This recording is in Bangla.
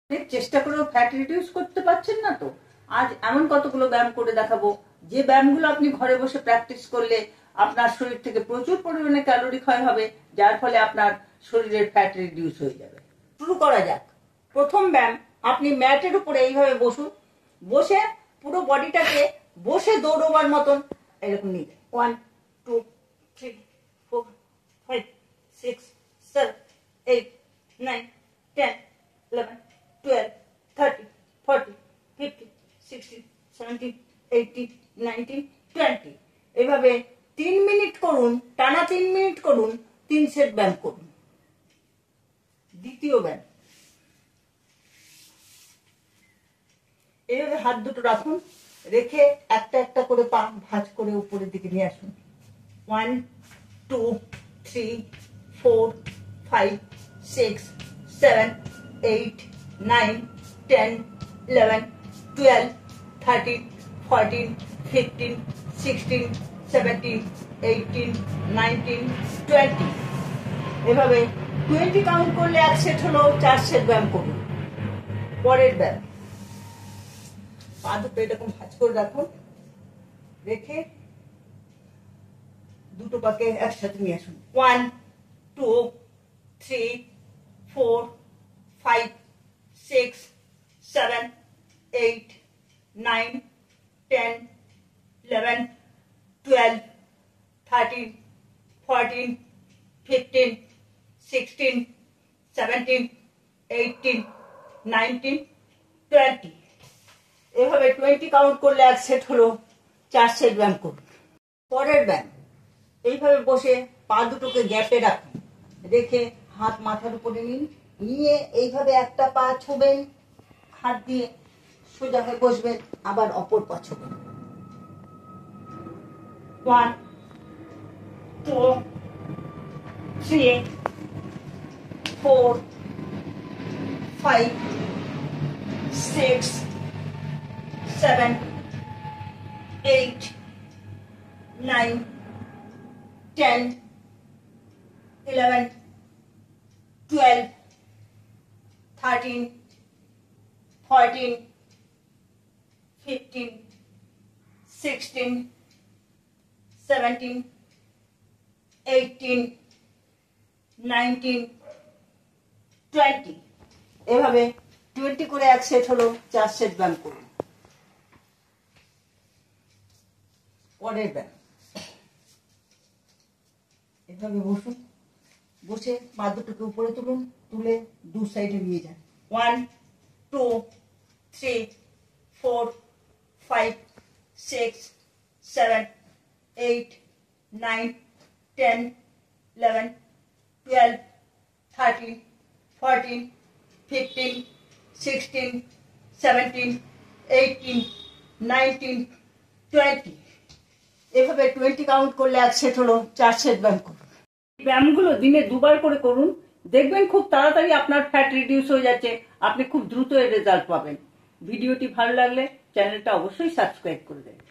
চেষ্টা করেও ফ্যাট রিডিউস করতে পারছেন না তো আজ এমন কতগুলো ব্যায়াম করে দেখাবো যে ব্যায়ামগুলো আপনি ঘরে বসে প্র্যাকটিস করলে আপনার শরীর থেকে প্রচুর পরিমাণে ক্যালোরি ক্ষয় হবে, যার ফলে আপনার শরীরের ফ্যাট রিডিউস হয়ে যাবে। শুরু করা যাক। প্রথম ব্যায়াম, আপনি ম্যাটের উপরে এইভাবে বসুন, বসে পুরো বডিটাকে বসে দৌড়বার মতন এরকম নিয়ে 1 2 3 4 5 6 7 8 9 10 11 12 13 14 15 16 17 18 19 20 এভাবে 3 মিনিট করুন, টানা 3 মিনিট করুন, 3 সেট ব্যায়াম করুন। দ্বিতীয় ব্যায়াম, এইভাবে হাত দুটো রাখুন, রেখে একটা একটা করে পা ভাঁজ করে উপরের দিকে নিয়ে আসুন। 1 2 3 4 5 6 7 8 9 10 11 12 13 14 15 16 17 18 19 20 এভাবে 20 কাউন্ট করলে এক সেট হলো, 4 সেট ব্যায়াম করুন। পরের ব্যায়াম, পা দুটো এরকম ভাঁজ করে রাখুন, রেখে দুটো পাকে একসাথে নিয়ে আসুন। 1 2 3 4 5 6 7 8 9 10 11 12 13 14 15 16 17 18 19 20 এভাবে 20 কাউন্ট করলে এক সেট হলো, 4 সেট ব্যায়াম করুন। পরের ব্যায়াম, এইভাবে বসে পা দুটোকে গ্যাপে রাখুন, রেখে হাত মাথার উপরে নিন, নিয়ে এইভাবে একটা পা ছোবেন, হাত দিয়ে সোজা হয়ে বসবেন, আবার অপর পা ছোবেন। 1 2 3 4 5 6 7 8 9 10 11 12 13 14 15 16 17 18 19 20 এভাবে 20 করে এক সেট হলো, 4 সেট ব্যায়াম করুন। পরের ব্যায়াম, এভাবে বসুন, বসে পা দুটোকে উপরে তুলুন, তুলে দু সাইডে নিয়ে যান। 1 2 3 4 5 6 7 8 9 10 11 12 13 14 15 16 17 18 19 20 এভাবে 20 কাউন্ট করলে এক সেট হলো, 4 সেট ব্যায়াম করুন। ব্যায়ামগুলো দিনে দুবার করে করুন, দেখবেন খুব তাড়াতাড়ি আপনার ফ্যাট রিডিউস হয়ে যাচ্ছে, আপনি খুব দ্রুত এর রেজাল্ট পাবেন। ভিডিওটি ভালো লাগলে চ্যানেলটা অবশ্যই সাবস্ক্রাইব করে দেবেন।